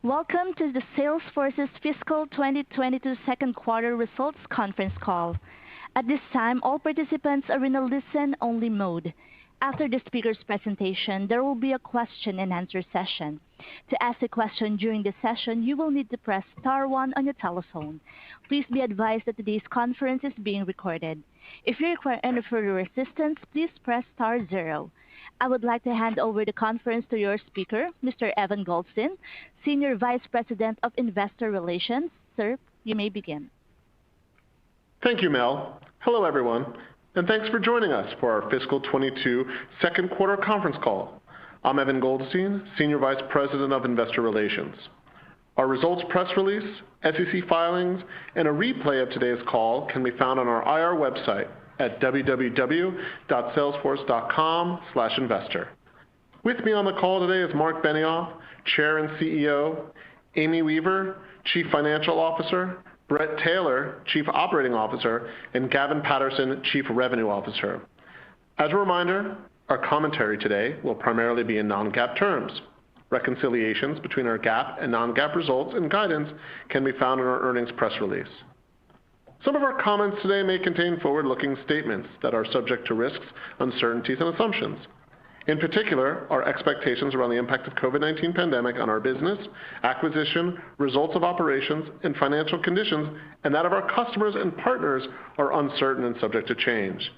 Welcome to the Salesforce's Fiscal 2022 Second Quarter Results Conference Call. At this time, all participants are in a listen-only mode. After the speaker's presentation, there will be a question-and-answer session. To ask a question during the session, you will need to press star one on your telephone. Please be advised that today's conference is being recorded. If you require any further assistance, please press star zero. I would like to hand over the conference to your speaker, Mr. Evan Goldstein, Senior Vice President of Investor Relations. Sir, you may begin. Thank you, Mel. Hello, everyone, and thanks for joining us for our Fiscal 22 Second Quarter Conference Call. I'm Evan Goldstein, Senior Vice President of Investor Relations. Our results press release, SEC filings, and a replay of today's call can be found on our IR website at www.salesforce.com/investor. With me on the call today is Marc Benioff, Chair and CEO, Amy Weaver, Chief Financial Officer, Bret Taylor, Chief Operating Officer, and Gavin Patterson, Chief Revenue Officer. As a reminder, our commentary today will primarily be in non-GAAP terms. Reconciliations between our GAAP and non-GAAP results and guidance can be found in our earnings press release. Some of our comments today may contain forward-looking statements that are subject to risks, uncertainties, and assumptions. In particular, our expectations around the impact of COVID-19 pandemic on our business, acquisition, results of operations, and financial conditions, and that of our customers and partners are uncertain and subject to change.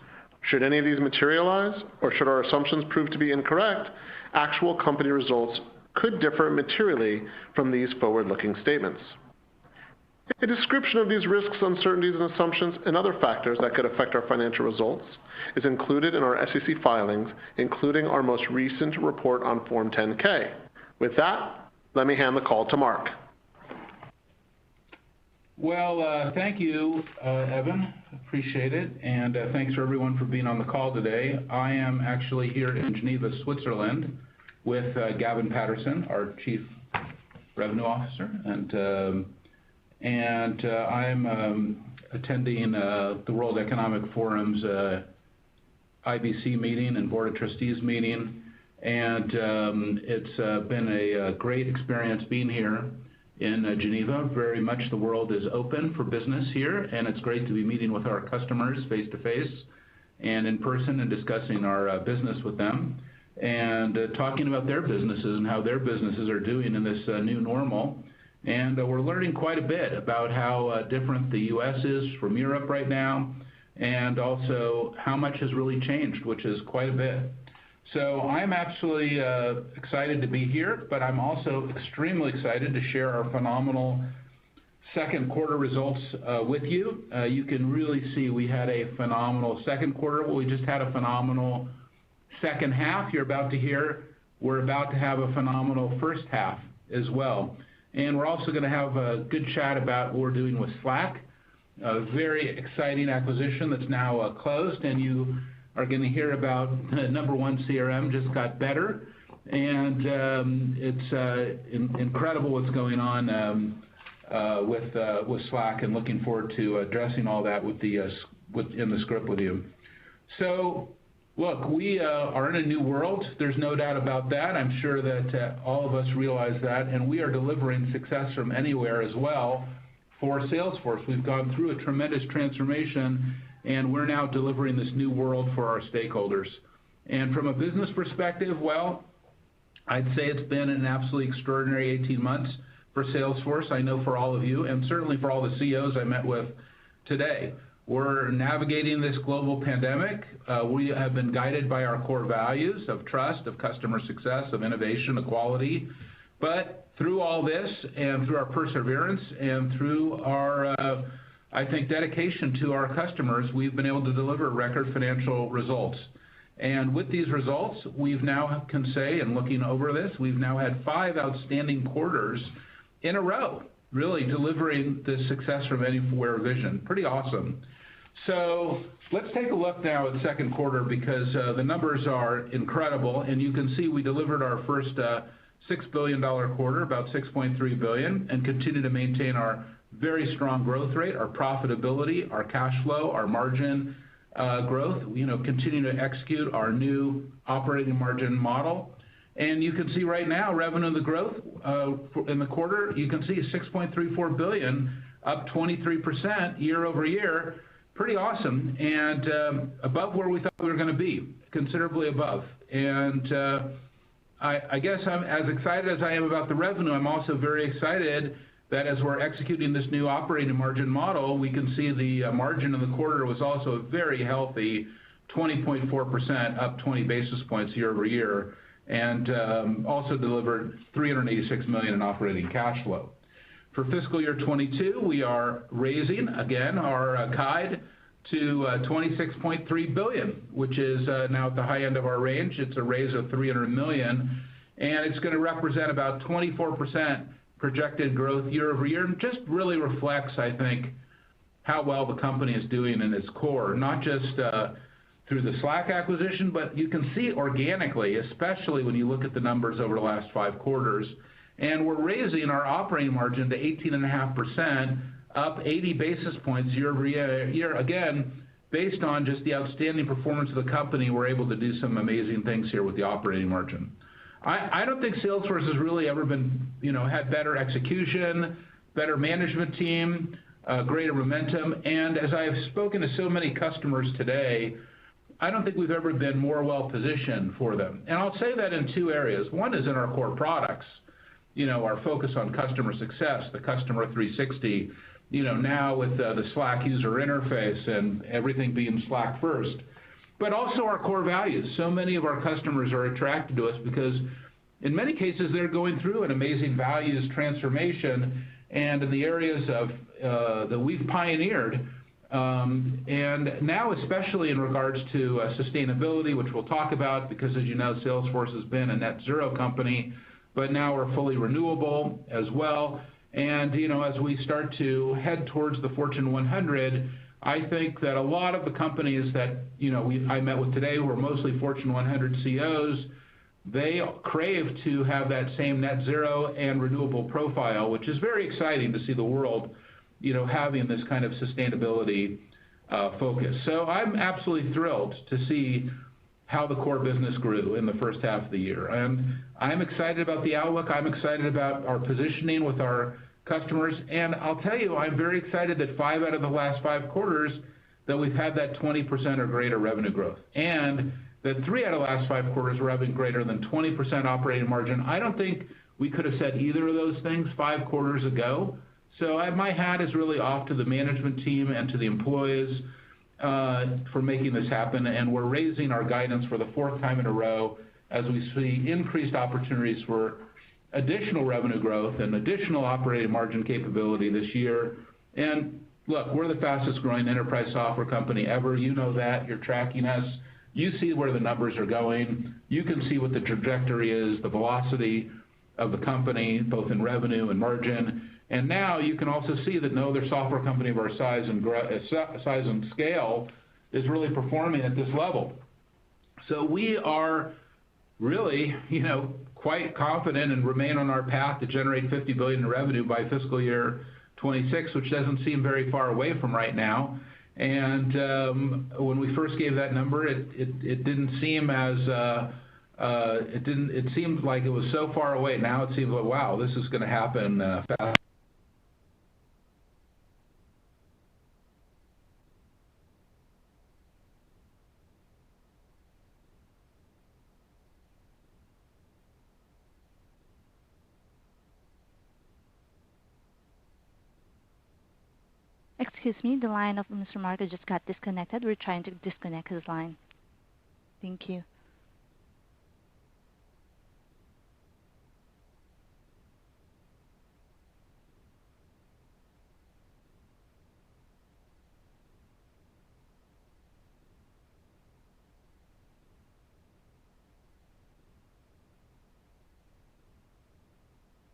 Should any of these materialize, or should our assumptions prove to be incorrect, actual company results could differ materially from these forward-looking statements. A description of these risks, uncertainties, and assumptions and other factors that could affect our financial results is included in our SEC filings, including our most recent report on Form 10-K. With that, let me hand the call to Marc. Well, thank you, Evan. Appreciate it. And thanks for everyone for being on the call today. I am actually here in Geneva, Switzerland, with Gavin Patterson, our Chief Revenue Officer, and I'm attending the World Economic Forum's IBC meeting and Board of Trustees meeting, and it's been a great experience being here in Geneva. Very much the world is open for business here, and it's great to be meeting with our customers face-to-face and in person and discussing our business with them and talking about their businesses and how their businesses are doing in this new normal. And we're learning quite a bit about how different the U.S. is from Europe right now, and also how much has really changed, which is quite a bit. So I'm absolutely excited to be here, but I'm also extremely excited to share our phenomenal second quarter results with you. You can really see we had a phenomenal second quarter. Well, we just had a phenomenal second half. You're about to hear we're about to have a phenomenal first half as well. And we're also going to have a good chat about what we're doing with Slack, a very exciting acquisition that's now closed, and you are going to hear about number one CRM just got better, and it's incredible what's going on with Slack, and looking forward to addressing all that in the script with you. So, look, we are in a new world. There's no doubt about that. I'm sure that all of us realize that, and we are delivering success from anywhere as well for Salesforce. We've gone through a tremendous transformation, and we're now delivering this new world for our stakeholders. And from a business perspective, well, I'd say it's been an absolutely extraordinary 18 months for Salesforce. I know for all of you, and certainly for all the CEOs I met with today. We're navigating this global pandemic. We have been guided by our core values of trust, of customer success, of innovation, equality. But through all this, and through our perseverance, and through our, I think, dedication to our customers, we've been able to deliver record financial results. And with these results, we've now can say, and looking over this, we've now had 5 outstanding quarters in a row, really delivering the success from anywhere vision. Pretty awesome. So let's take a look now at the second quarter, because the numbers are incredible, and you can see we delivered our first $6 billion quarter, about $6.3 billion, and continue to maintain our very strong growth rate, our profitability, our cash flow, our margin growth. Continue to execute our new operating margin model, And you can see right now, revenue and the growth in the quarter, you can see $6.34 billion, up 23% year over year. Pretty awesome, and above where we thought we were going to be, considerably above. And I guess I'm as excited as I am about the revenue. I'm also very excited that as we're executing this new operating margin model, we can see the margin in the quarter was also a very healthy 20.4%, up 20 basis points year over year, and also delivered $386 million in operating cash flow. For fiscal year 22, we are raising again our guide to $26.3 billion, which is now at the high end of our range. It's a raise of $300 million, and it's going to represent about 24% projected growth year over year, and just really reflects, I think, how well the company is doing in its core, not just through the Slack acquisition, but you can see organically, especially when you look at the numbers over the last 5 quarters. And we're raising our operating margin to 18.5%, up 80 basis points year over year. Again, based on just the outstanding performance of the company, we're able to do some amazing things here with the operating margin. I don't think Salesforce has really ever been, had better execution, better management team, greater momentum. And as I've spoken to so many customers today, I don't think we've ever been more well positioned for them. And I'll say that in 2 areas. One is in our core products, our focus on customer success, the Customer 360, now with the Slack user interface and everything being Slack first. But also our core values. So many of our customers are attracted to us because in many cases they're going through an amazing values transformation, and in the areas of that we've pioneered, and now especially in regards to sustainability, which we'll talk about, because as you know, Salesforce has been a net zero company, but now we're fully renewable as well. And as we start to head towards the Fortune 100, I think that a lot of the companies that I met with today, who are mostly Fortune 100 CEOs, they crave to have that same net zero and renewable profile, which is very exciting to see the world, having this kind of sustainability focus. So I'm absolutely thrilled to see how the core business grew in the first half of the year. And I'm excited about the outlook. I'm excited about our positioning with our customers. And I'll tell you, I'm very excited that 5 out of the last 5 quarters that we've had that 20% or greater revenue growth. And that 3 out of the last 5 quarters we're having greater than 20% operating margin. I don't think we could have said either of those things 5 quarters ago. So my hat is really off to the management team and to the employees for making this happen. And we're raising our guidance for the 4th time in a row as we see increased opportunities for additional revenue growth and additional operating margin capability this year. And look, we're the fastest growing enterprise software company ever. You know that. You're tracking us. You see where the numbers are going. You can see what the trajectory is, the velocity of the company, both in revenue and margin. And now you can also see that no other software company of our size and scale is really performing at this level. So we are really, quite confident and remain on our path to generate $50 billion in revenue by fiscal year 26, which doesn't seem very far away from right now. And when we first gave that number, it didn't seem as it seemed like it was so far away. Now it seems like, wow, this is going to happen fast. Excuse me, the line of Mr. Marco just got disconnected. We're trying to disconnect his line. Thank you.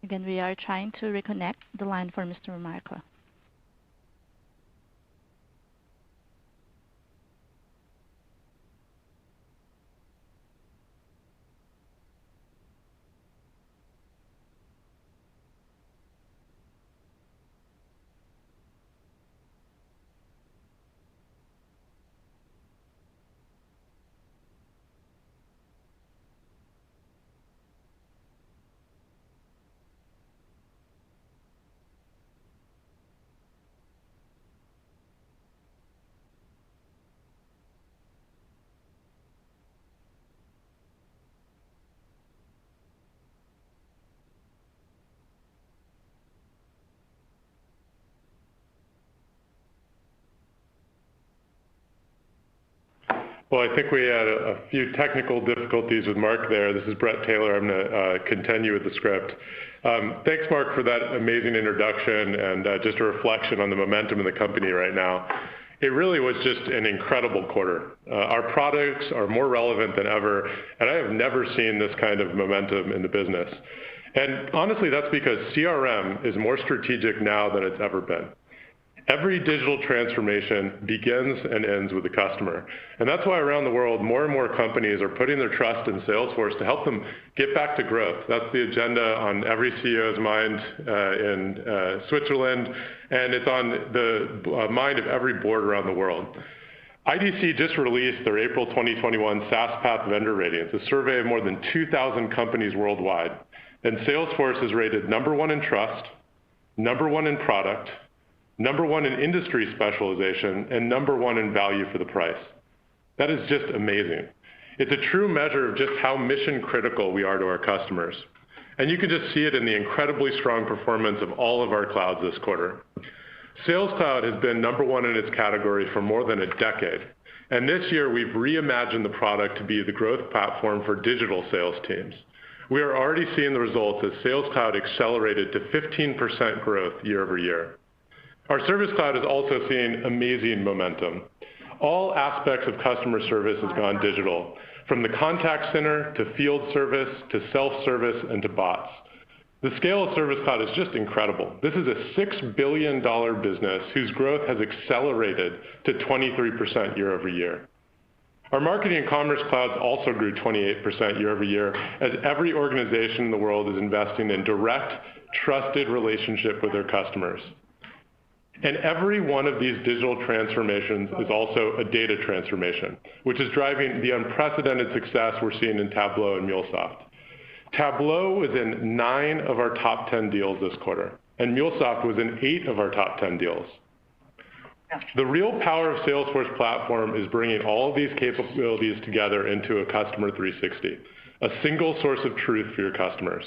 Again, we are trying to reconnect the line for Mr. Marco. Well, I think we had a few technical difficulties with Mark there. This is Brett Taylor. I'm going to continue with the script. Thanks, Mark, for that amazing introduction and just a reflection on the momentum in the company right now. It really was just an incredible quarter. Our products are more relevant than ever, and I have never seen this kind of momentum in the business. And honestly, that's because CRM is more strategic now than it's ever been. Every digital transformation begins and ends with the customer. And that's why around the world, more and more companies are putting their trust in Salesforce to help them get back to growth. That's the agenda on every CEO's mind in Switzerland, and it's on the mind of every board around the world. IDC just released their April 2021 SaaS Path Vendor Ratings, a survey of more than 2,000 companies worldwide. And Salesforce is rated #1 in trust, #1 in product, #1 in industry specialization, and #1 in value for the price. That is just amazing. It's a true measure of just how mission critical we are to our customers. And you can just see it in the incredibly strong performance of all of our clouds this quarter. Sales Cloud has been #1 in its category for more than a decade. And this year, we've reimagined the product to be the growth platform for digital sales teams. We are already seeing the results as Sales Cloud accelerated to 15% growth year over year. Our Service Cloud is also seeing amazing momentum. All aspects of customer service has gone digital, from the contact center to field service to self-service and to bots. The scale of Service Cloud is just incredible. This is a $6 billion business whose growth has accelerated to 23% year over year. Our Marketing and Commerce Clouds also grew 28% year over year as every organization in the world is investing in direct, trusted relationship with their customers. And every one of these digital transformations is also a data transformation, which is driving the unprecedented success we're seeing in Tableau and MuleSoft. Tableau was in 9 of our top 10 deals this quarter, and MuleSoft was in 8 of our top 10 deals. The real power of Salesforce Platform is bringing all of these capabilities together into a Customer 360, a single source of truth for your customers.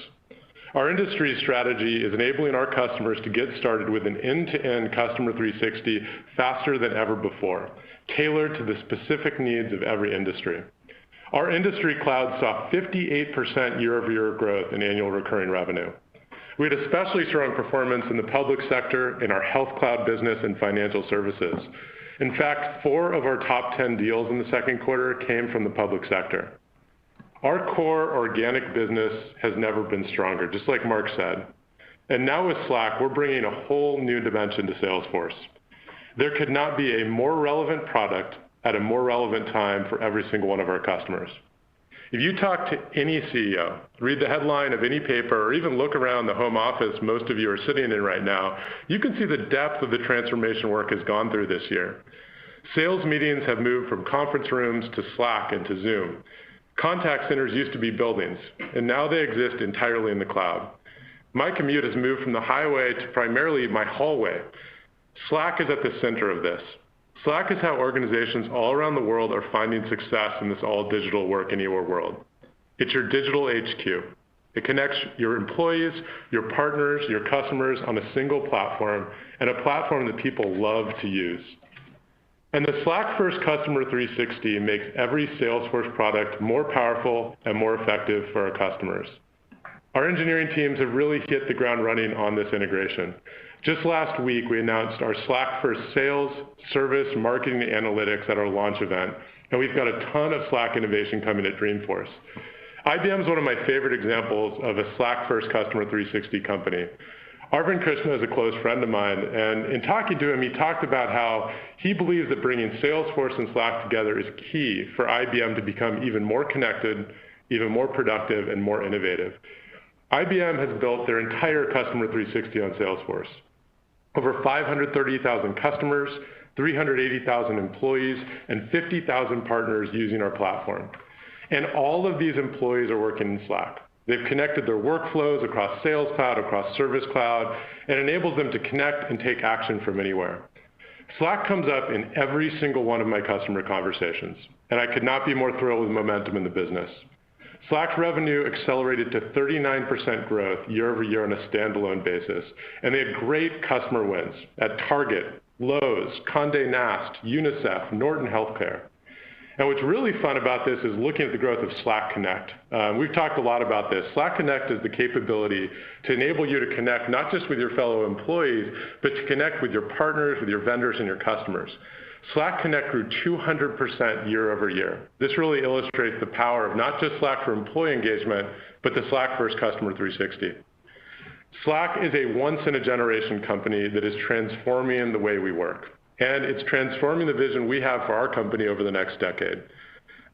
Our industry strategy is enabling our customers to get started with an end-to-end Customer 360 faster than ever before, tailored to the specific needs of every industry. Our industry cloud saw 58% year-over-year growth in annual recurring revenue. We had especially strong performance in the public sector, in our health cloud business, and financial services. In fact, 4 of our top 10 deals in the second quarter came from the public sector. Our core organic business has never been stronger, just like Mark said. And now with Slack, we're bringing a whole new dimension to Salesforce. There could not be a more relevant product at a more relevant time for every single one of our customers. If you talk to any CEO, read the headline of any paper, or even look around the home office most of you are sitting in right now, you can see the depth of the transformation work has gone through this year. Sales meetings have moved from conference rooms to Slack and to Zoom. Contact centers used to be buildings, and now they exist entirely in the cloud. My commute has moved from the highway to primarily my hallway. Slack is at the center of this. Slack is how organizations all around the world are finding success in this all-digital work anywhere world. It's your digital HQ. It connects your employees, your partners, your customers on a single platform, and a platform that people love to use. And the Slack-first Customer 360 makes every Salesforce product more powerful and more effective for our customers. Our engineering teams have really hit the ground running on this integration. Just last week, we announced our Slack-first sales, service, marketing, and analytics at our launch event, and we've got a ton of Slack innovation coming at Dreamforce. IBM is one of my favorite examples of a Slack-first Customer 360 company. Arvind Krishna is a close friend of mine, and in talking to him, he talked about how he believes that bringing Salesforce and Slack together is key for IBM to become even more connected, even more productive, and more innovative. IBM has built their entire Customer 360 on Salesforce. Over 530,000 customers, 380,000 employees, and 50,000 partners using our platform. And all of these employees are working in Slack. They've connected their workflows across Sales Cloud, across Service Cloud, and enables them to connect and take action from anywhere. Slack comes up in every single one of my customer conversations, and I could not be more thrilled with the momentum in the business. Slack's revenue accelerated to 39% growth year over year on a standalone basis, and they had great customer wins at Target, Lowe's, Condé Nast, UNICEF, Norton Healthcare. And what's really fun about this is looking at the growth of Slack Connect. We've talked a lot about this. Slack Connect is the capability to enable you to connect not just with your fellow employees, but to connect with your partners, with your vendors, and your customers. Slack Connect grew 200% year over year. This really illustrates the power of not just Slack for employee engagement, but the Slack first customer 360. Slack is a once-in-a-generation company that is transforming the way we work. And it's transforming the vision we have for our company over the next decade.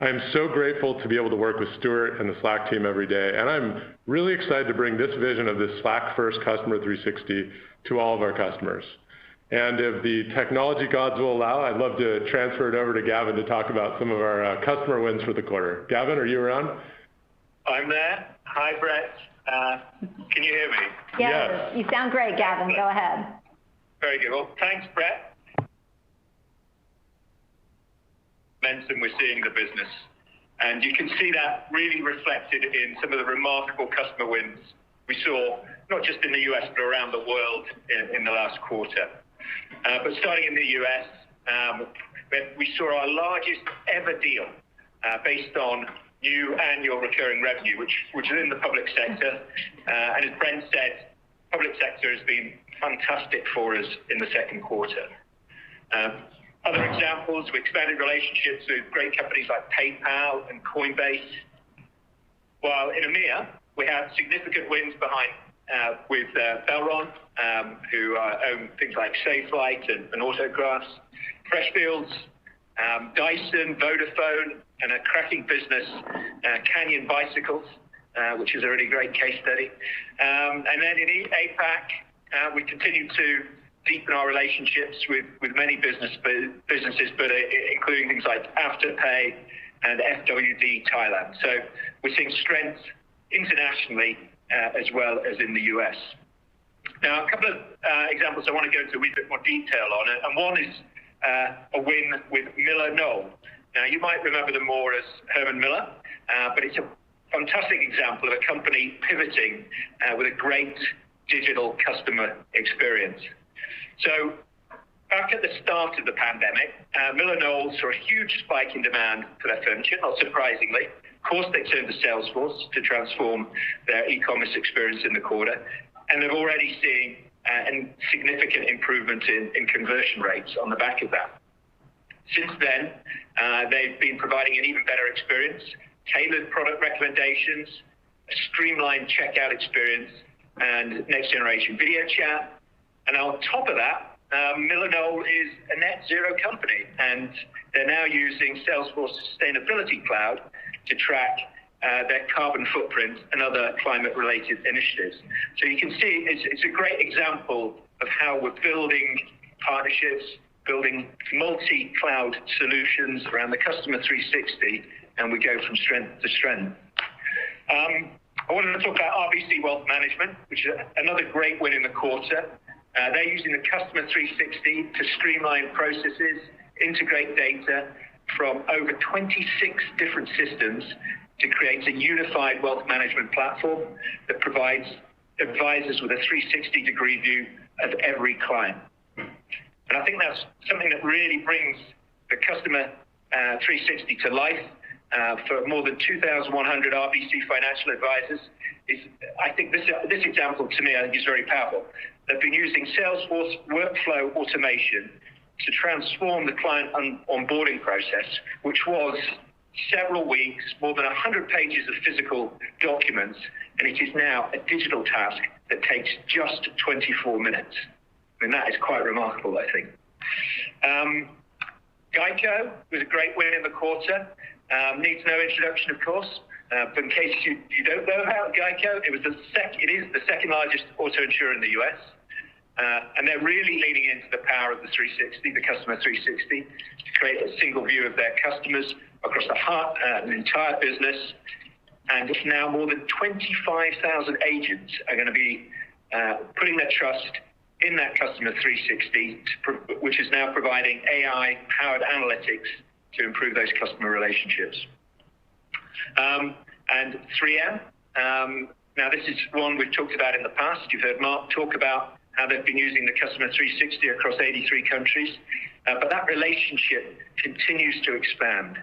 I am so grateful to be able to work with Stuart and the Slack team every day, and I'm really excited to bring this vision of this Slack first customer 360 to all of our customers. And if the technology gods will allow, I'd love to transfer it over to Gavin to talk about some of our customer wins for the quarter. Gavin, are you around? I'm there. Hi, Brett. Can you hear me? Yes. You sound great, Gavin. Go ahead. Very good. Well, thanks, Brett. Momentum we're seeing in the business. And you can see that really reflected in some of the remarkable customer wins we saw, not just in the US, but around the world in the last quarter. But starting in the US, we saw our largest ever deal based on new annual recurring revenue, which is in the public sector. And as Brent said, public sector has been fantastic for us in the second quarter. Other examples, we expanded relationships with great companies like PayPal and Coinbase. While in EMEA, we had significant wins with Belron, who own things like Safelite and Autographs, Freshfields, Dyson, Vodafone, and a cracking business, Canyon Bicycles, which is a really great case study. And then in APAC, we continued to deepen our relationships with many businesses, but including things like Afterpay and FWD Thailand. So we're seeing strength internationally as well as in the US. Now, a couple of examples I want to go into a wee bit more detail on, and one is a win with Miller Knoll. Now, you might remember them more as Herman Miller, but it's a fantastic example of a company pivoting with a great digital customer experience. So back at the start of the pandemic, Miller Knoll saw a huge spike in demand for their furniture, not surprisingly. Of course, they turned to Salesforce to transform their e-commerce experience in the quarter, and they're already seeing a significant improvement in conversion rates on the back of that. Since then, they've been providing an even better experience, tailored product recommendations, a streamlined checkout experience, and next generation video chat. And on top of that, Miller Knoll is a net zero company, and they're now using Salesforce Sustainability Cloud to track their carbon footprint and other climate-related initiatives. So you can see it's a great example of how we're building partnerships, building multi-cloud solutions around the customer 360, and we go from strength to strength. I wanted to talk about Rbc Wealth Management, which is another great win in the quarter. They're using the customer 360 to streamline processes, integrate data from over 26 different systems to create a unified wealth management platform that provides advisors with a 360-degree view of every client. And I think that's something that really brings the customer 360 to life for more than 2,100 RBC financial advisors. I think this example to me, I think is very powerful. They've been using Salesforce workflow automation to transform the client onboarding process, which was several weeks, more than 100 pages of physical documents, and it is now a digital task that takes just 24 minutes. I mean, that is quite remarkable, I think. Geico was a great win in the quarter. Needs no introduction, of course. But in case you don't know about Geico, it is the second largest auto insurer in the US. And they're really leaning into the power of the 360, the customer 360, to create a single view of their customers across the entire business. And now more than 25,000 agents are going to be putting their trust in that customer 360, which is now providing AI-powered analytics to improve those customer relationships. And 3M, now this is one we've talked about in the past. You've heard Mark talk about how they've been using the customer 360 across 83 countries. But that relationship continues to expand.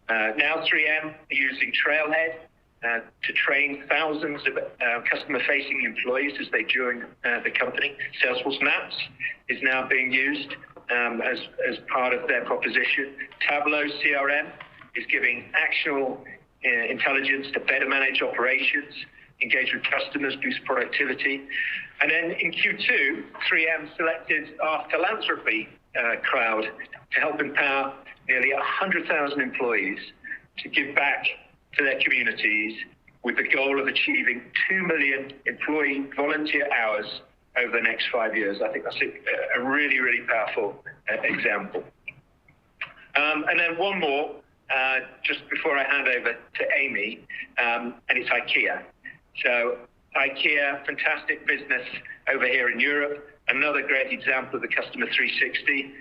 Now 3M are using Trailhead to train thousands of customer-facing employees as they join the company. Salesforce Maps is now being used as part of their proposition. Tableau CRM is giving actionable intelligence to better manage operations, engage with customers, boost productivity. And then in Q2, 3M selected our philanthropy cloud to help empower nearly 100,000 employees to give back to their communities with the goal of achieving 2 million employee volunteer hours over the next 5 years. I think that's a really, really powerful example. And then one more, just before I hand over to Amy, and it's Ikea. So Ikea, fantastic business over here in Europe. Another great example of the Customer 360.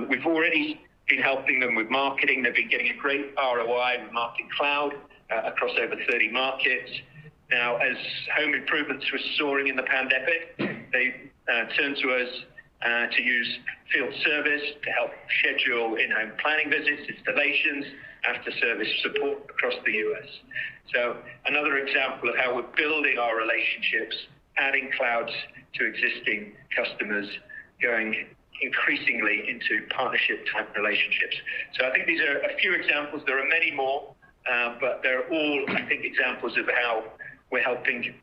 We've already been helping them with marketing. They've been getting a great ROI with Marketing Cloud across over 30 markets. Now, as home improvements were soaring in the pandemic, they turned to us to use field service to help schedule in-home planning visits, installations, after-service support across the US. So another example of how we're building our relationships, adding clouds to existing customers, going increasingly into partnership-type relationships. So I think these are a few examples. There are many more, but they're all, I think, examples of how we're helping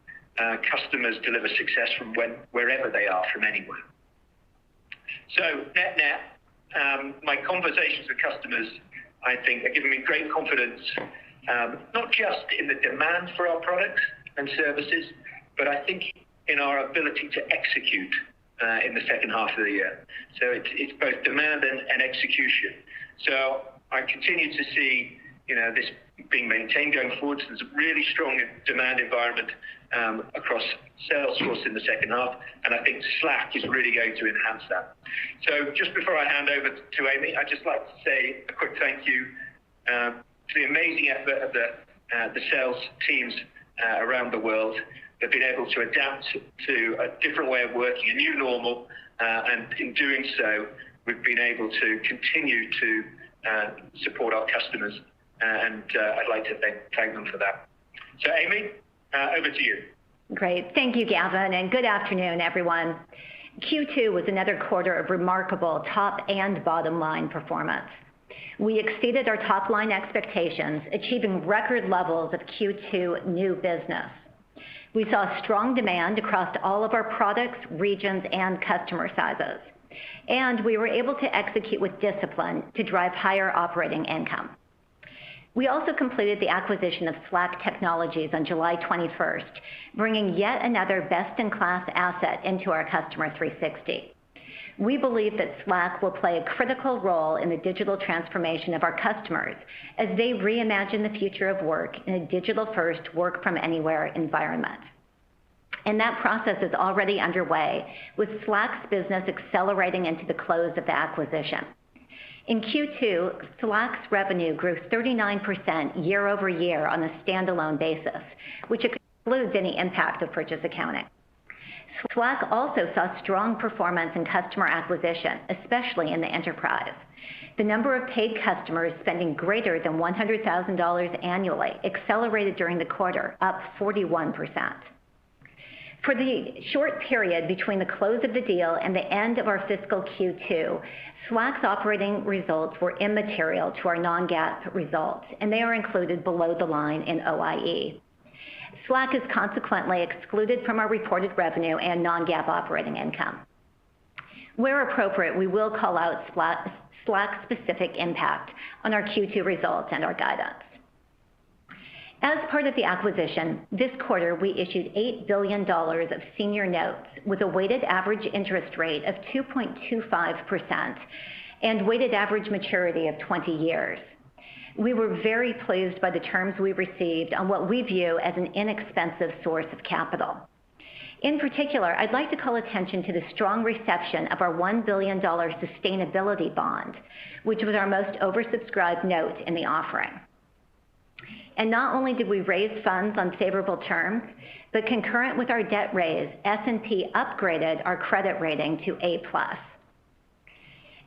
customers deliver success from wherever they are, from anywhere. So net-net, my conversations with customers, I think, are giving me great confidence, not just in the demand for our products and services, but I think in our ability to execute in the second half of the year. So it's both demand and execution. So I continue to see, this being maintained going forward. So there's a really strong demand environment across Salesforce in the second half, and I think Slack is really going to enhance that. So just before I hand over to Amy, I'd just like to say a quick thank you to the amazing effort of the sales teams around the world. They've been able to adapt to a different way of working, a new normal, and in doing so, we've been able to continue to support our customers, and I'd like to thank them for that. So Amy, over to you. Great. Thank you, Gavin, and good afternoon, everyone. Q2 was another quarter of remarkable top and bottom line performance. We exceeded our top line expectations, achieving record levels of Q2 new business. We saw strong demand across all of our products, regions, and customer sizes. And we were able to execute with discipline to drive higher operating income. We also completed the acquisition of Slack Technologies on July 21st, bringing yet another best-in-class asset into our Customer 360. We believe that Slack will play a critical role in the digital transformation of our customers as they reimagine the future of work in a digital-first work-from-anywhere environment. And that process is already underway, with Slack's business accelerating into the close of the acquisition. In Q2, Slack's revenue grew 39% year over year on a standalone basis, which excludes any impact of purchase accounting. Slack also saw strong performance in customer acquisition, especially in the enterprise. The number of paid customers spending greater than $100,000 annually accelerated during the quarter, up 41%. For the short period between the close of the deal and the end of our fiscal Q2, Slack's operating results were immaterial to our non-GAAP results, and they are included below the line in OIE. Slack is consequently excluded from our reported revenue and non-GAAP operating income. Where appropriate, we will call out Slack's specific impact on our Q2 results and our guidance. As part of the acquisition, this quarter we issued $8 billion of senior notes with a weighted average interest rate of 2.25% and weighted average maturity of 20 years. We were very pleased by the terms we received on what we view as an inexpensive source of capital. In particular, I'd like to call attention to the strong reception of our $1 billion sustainability bond, which was our most oversubscribed note in the offering. And not only did we raise funds on favorable terms, but concurrent with our debt raise, S&P upgraded our credit rating to A+.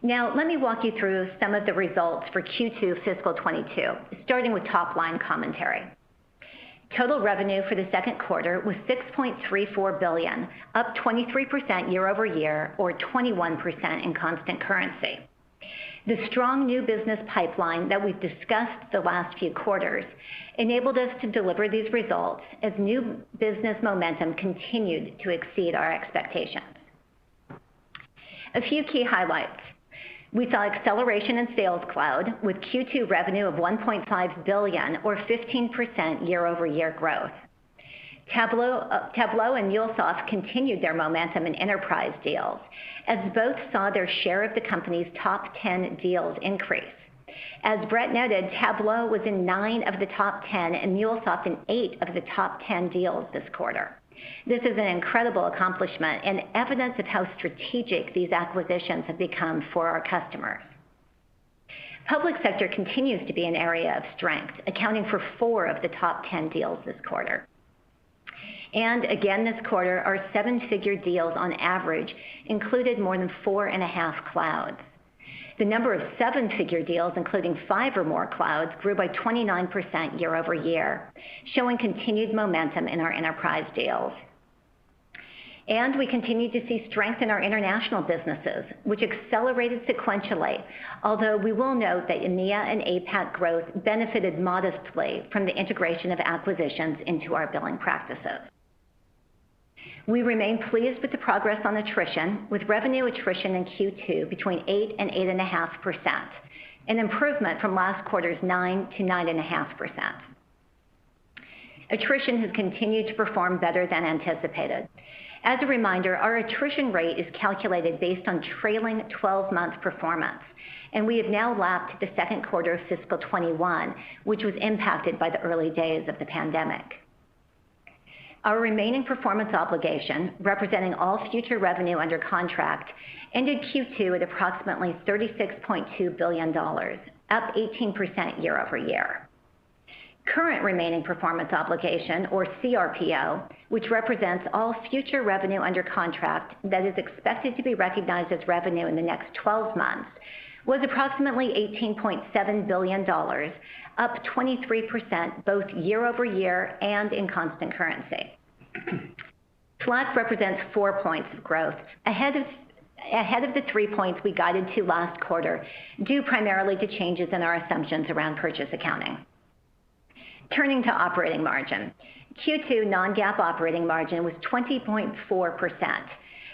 Now, let me walk you through some of the results for Q2 fiscal 22, starting with top-line commentary. Total revenue for the second quarter was $6.34 billion, up 23% year over year, or 21% in constant currency. The strong new business pipeline that we've discussed the last few quarters enabled us to deliver these results as new business momentum continued to exceed our expectations. A few key highlights. We saw acceleration in Sales Cloud with Q2 revenue of $1.5 billion, or 15% year-over-year growth. Tableau and MuleSoft continued their momentum in enterprise deals, as both saw their share of the company's top 10 deals increase. As Brett noted, Tableau was in 9 of the top 10 and MuleSoft in 8 of the top 10 deals this quarter. This is an incredible accomplishment and evidence of how strategic these acquisitions have become for our customers. Public sector continues to be an area of strength, accounting for 4 of the top 10 deals this quarter. And again this quarter, our 7-figure deals on average included more than 4.5 clouds. The number of 7-figure deals, including 5 or more clouds, grew by 29% year over year, showing continued momentum in our enterprise deals. And we continue to see strength in our international businesses, which accelerated sequentially, although we will note that EMEA and APAC growth benefited modestly from the integration of acquisitions into our billing practices. We remain pleased with the progress on attrition, with revenue attrition in Q2 between 8 and 8.5%, an improvement from last quarter's 9 to 9.5%. Attrition has continued to perform better than anticipated. As a reminder, our attrition rate is calculated based on trailing 12-month performance, and we have now lapped the second quarter of fiscal 21, which was impacted by the early days of the pandemic. Our remaining performance obligation, representing all future revenue under contract, ended Q2 at approximately $36.2 billion, up 18% year over year. Current remaining performance obligation, or CRPO, which represents all future revenue under contract that is expected to be recognized as revenue in the next 12 months, was approximately $18.7 billion, up 23% both year over year and in constant currency. Slack represents 4 points of growth, ahead of the 3 points we guided to last quarter, due primarily to changes in our assumptions around purchase accounting. Turning to operating margin. Q2 non-GAAP operating margin was 20.4%,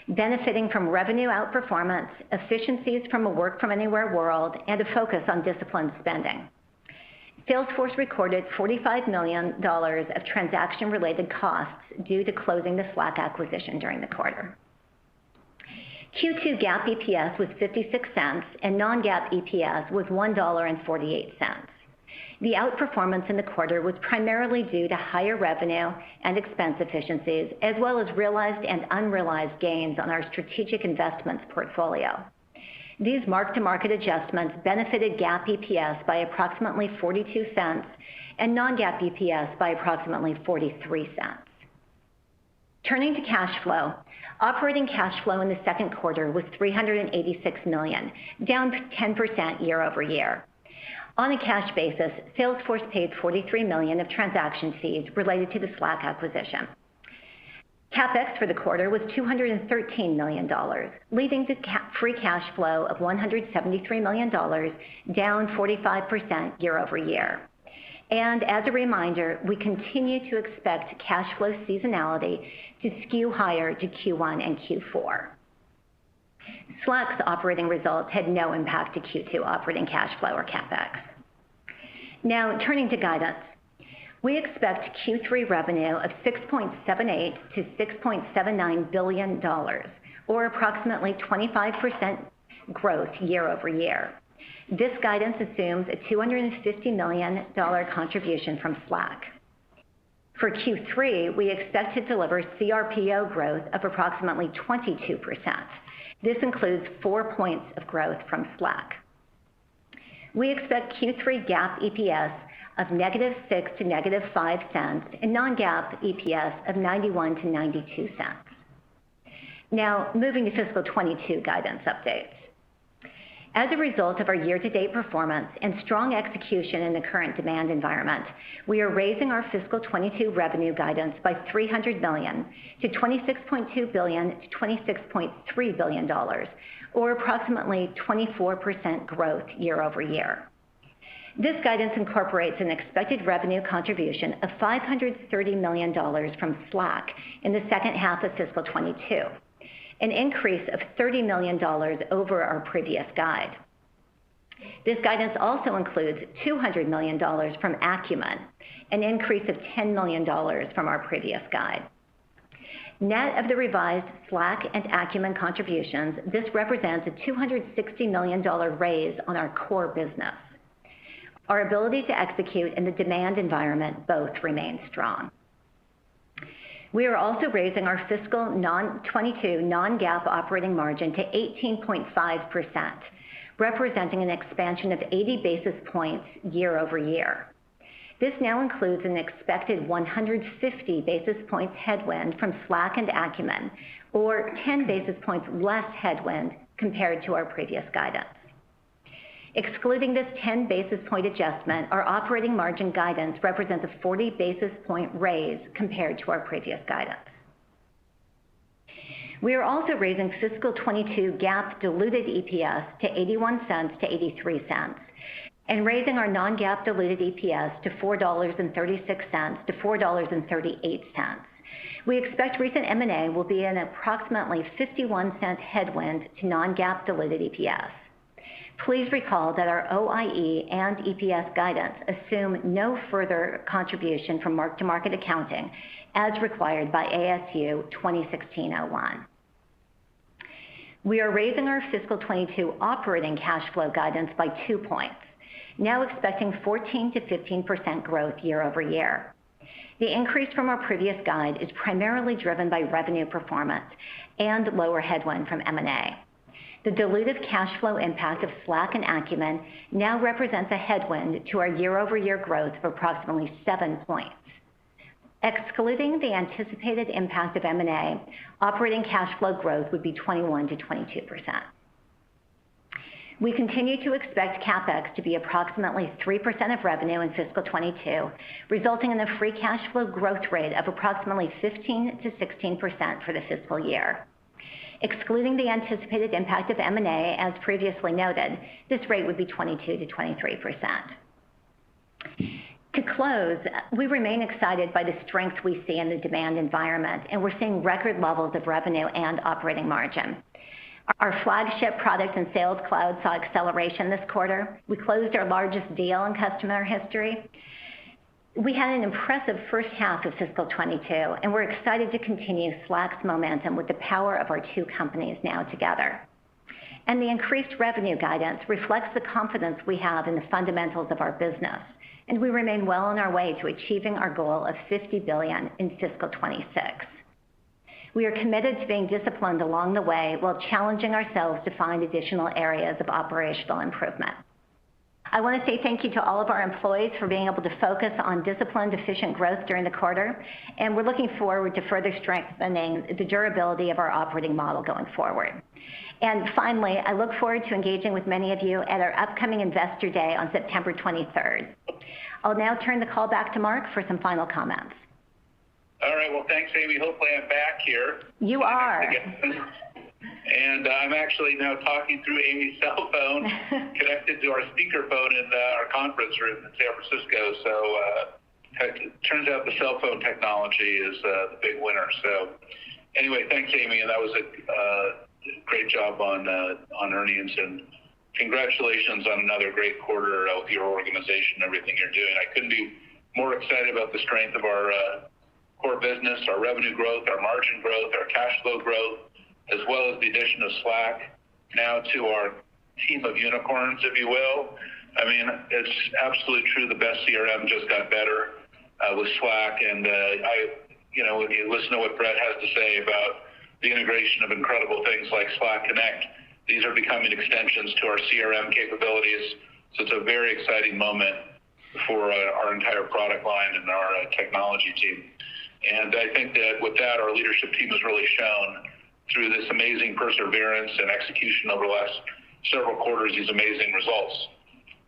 benefiting from revenue outperformance, efficiencies from a work-from-anywhere world, and a focus on disciplined spending. Salesforce recorded $45 million of transaction-related costs due to closing the Slack acquisition during the quarter. Q2 GAAP EPS was 56 cents, and non-GAAP EPS was $1.48. The outperformance in the quarter was primarily due to higher revenue and expense efficiencies, as well as realized and unrealized gains on our strategic investments portfolio. These mark-to-market adjustments benefited GAAP EPS by approximately 42 cents and non-GAAP EPS by approximately 43 cents. Turning to cash flow, operating cash flow in the second quarter was $386 million, down 10% year over year. On a cash basis, Salesforce paid $43 million of transaction fees related to the Slack acquisition. CapEx for the quarter was $213 million, leading to free cash flow of $173 million, down 45% year over year. And as a reminder, we continue to expect cash flow seasonality to skew higher to Q1 and Q4. Slack's operating results had no impact to Q2 operating cash flow or CapEx. Now, turning to guidance. We expect Q3 revenue of $6.78 to $6.79 billion, or approximately 25% growth year over year. This guidance assumes a $250 million contribution from Slack. For Q3, we expect to deliver CRPO growth of approximately 22%. This includes 4 points of growth from Slack. We expect Q3 GAAP EPS of -6 to -5 cents and non-GAAP EPS of 91 to 92 cents. Now, moving to fiscal 22 guidance updates. As a result of our year-to-date performance and strong execution in the current demand environment, we are raising our fiscal 22 revenue guidance by $300 million to $26.2 billion to $26.3 billion, or approximately 24% growth year over year. This guidance incorporates an expected revenue contribution of $530 million from Slack in the second half of fiscal 22, an increase of $30 million over our previous guide. This guidance also includes $200 million from Acumen, an increase of $10 million from our previous guide. Net of the revised Slack and Acumen contributions, this represents a $260 million raise on our core business. Our ability to execute in the demand environment both remain strong. We are also raising our fiscal 22 non-GAAP operating margin to 18.5%, representing an expansion of 80 basis points year over year. This now includes an expected 150 basis points headwind from Slack and Acumen, or 10 basis points less headwind compared to our previous guidance. Excluding this 10 basis point adjustment, our operating margin guidance represents a 40 basis point raise compared to our previous guidance. We are also raising fiscal 22 GAAP diluted EPS to 81 cents to 83 cents, and raising our non-GAAP diluted EPS to $4.36 to $4.38. We expect recent M&A will be an approximately 51-cent headwind to non-GAAP diluted EPS. Please recall that our OIE and EPS guidance assume no further contribution from mark-to-market accounting as required by ASU 2016-01. We are raising our fiscal 22 operating cash flow guidance by 2 points, now expecting 14 to 15% growth year over year. The increase from our previous guide is primarily driven by revenue performance and lower headwind from M&A. The dilutive cash flow impact of Slack and Acumen now represents a headwind to our year-over-year growth of approximately 7 points. Excluding the anticipated impact of M&A, operating cash flow growth would be 21 to 22%. We continue to expect CapEx to be approximately 3% of revenue in fiscal 22, resulting in a free cash flow growth rate of approximately 15 to 16% for the fiscal year. Excluding the anticipated impact of M&A, as previously noted, this rate would be 22 to 23%. To close, we remain excited by the strength we see in the demand environment, and we're seeing record levels of revenue and operating margin. Our flagship product and Sales Cloud saw acceleration this quarter. We closed our largest deal in customer history. We had an impressive first half of fiscal 22, and we're excited to continue Slack's momentum with the power of our two companies now together. And the increased revenue guidance reflects the confidence we have in the fundamentals of our business, and we remain well on our way to achieving our goal of $50 billion in fiscal 26. We are committed to being disciplined along the way while challenging ourselves to find additional areas of operational improvement. I want to say thank you to all of our employees for being able to focus on disciplined, efficient growth during the quarter, and we're looking forward to further strengthening the durability of our operating model going forward. And finally, I look forward to engaging with many of you at our upcoming Investor Day on September 23rd. I'll now turn the call back to Mark for some final comments. All right, well, thanks, Amy. Hopefully I'm back here. You are. And I'm actually now talking through Amy's cell phone, connected to our speakerphone in our conference room in San Francisco. So it turns out the cell phone technology is the big winner. So anyway, thanks, Amy, and that was a great job on earnings, and congratulations on another great quarter with your organization and everything you're doing. I couldn't be more excited about the strength of our core business, our revenue growth, our margin growth, our cash flow growth, as well as the addition of Slack now to our team of unicorns, if you will. I mean, it's absolutely true. The best CRM just got better with Slack, and when you listen to what Brett has to say about the integration of incredible things like Slack Connect, these are becoming extensions to our CRM capabilities. So it's a very exciting moment for our entire product line and our technology team. And I think that with that, our leadership team has really shown through this amazing perseverance and execution over the last several quarters these amazing results.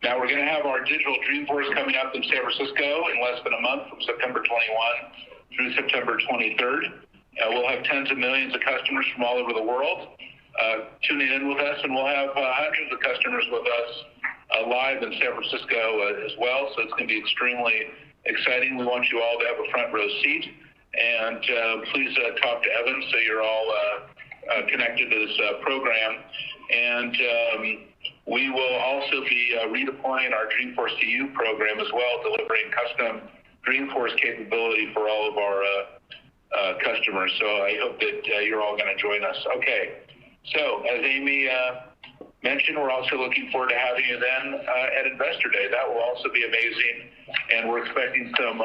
Now we're going to have our digital Dreamforce coming up in San Francisco in less than a month from September 21 through September 23rd. We'll have tens of millions of customers from all over the world tuning in with us, and we'll have hundreds of customers with us live in San Francisco as well. So it's going to be extremely exciting. We want you all to have a front row seat, and please talk to Evan so you're all connected to this program. And we will also be redeploying our Dreamforce to You program as well, delivering custom Dreamforce capability for all of our customers. So I hope that you're all going to join us. Okay, so as Amy mentioned, we're also looking forward to having you then at Investor Day. That will also be amazing, and we're expecting some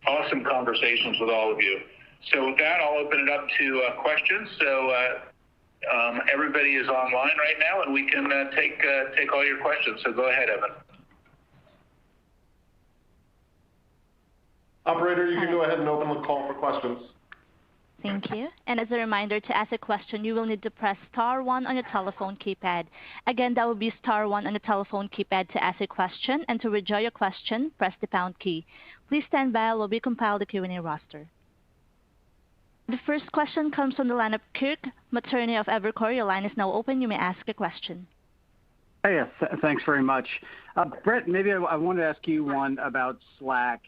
awesome conversations with all of you. So with that, I'll open it up to questions. So everybody is online right now, and we can take all your questions. So go ahead, Evan. Operator, you can go ahead and open the call for questions. Thank you. And as a reminder, to ask a question, you will need to press star 1 on your telephone keypad. Again, that will be star 1 on your telephone keypad to ask a question, and to withdraw your question, press the pound key. Please stand by while we compile the Q&A roster. The first question comes from the line of Kirk Materne of Evercore. Your line is now open. You may ask a question. Hey, yes, thanks very much. Brett, maybe I wanted to ask you one about Slack.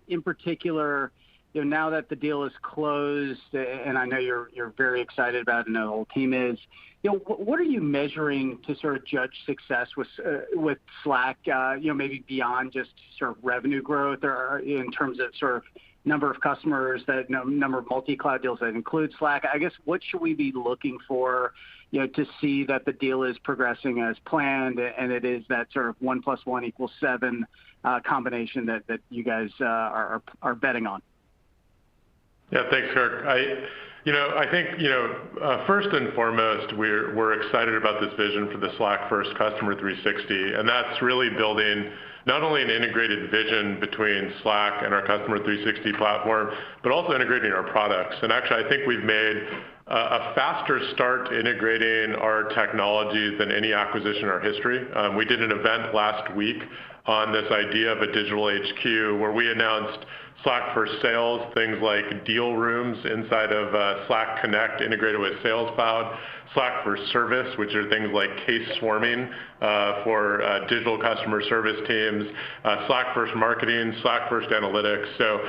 In particular, now that the deal is closed, and I know you're very excited about it, and the whole team is, what are you measuring to sort of judge success with Slack? Maybe beyond just sort of revenue growth, or in terms of sort of number of customers, that number of multi-cloud deals that include Slack. I guess what should we be looking for, to see that the deal is progressing as planned, and it is that sort of 1 + 1 = 7 combination that you guys are betting on? Yeah, thanks, Kirk. I think first and foremost, we're excited about this vision for the Slack First Customer 360, and that's really building not only an integrated vision between Slack and our Customer 360 platform, but also integrating our products. And actually, I think we've made a faster start to integrating our technologies than any acquisition in our history. We did an event last week on this idea of a digital HQ where we announced Slack for Sales, things like deal rooms inside of Slack Connect integrated with Sales Cloud, Slack for Service, which are things like case swarming for digital customer service teams, Slack First Marketing, Slack First Analytics. So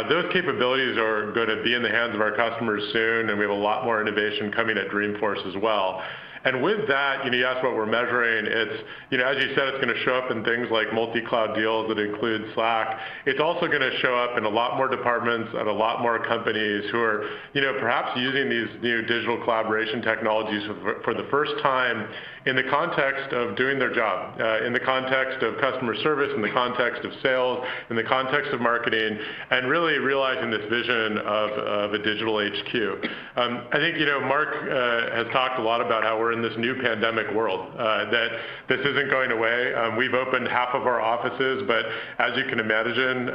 those capabilities are going to be in the hands of our customers soon, and we have a lot more innovation coming at Dreamforce as well. And with that, you asked what we're measuring. It's, as you said, it's going to show up in things like multi-cloud deals that include Slack. It's also going to show up in a lot more departments and a lot more companies who are, perhaps using these new digital collaboration technologies for the first time in the context of doing their job, in the context of customer service, in the context of sales, in the context of marketing, and really realizing this vision of a digital HQ. I think, Mark has talked a lot about how we're in this new pandemic world, that this isn't going away. We've opened half of our offices, but as you can imagine,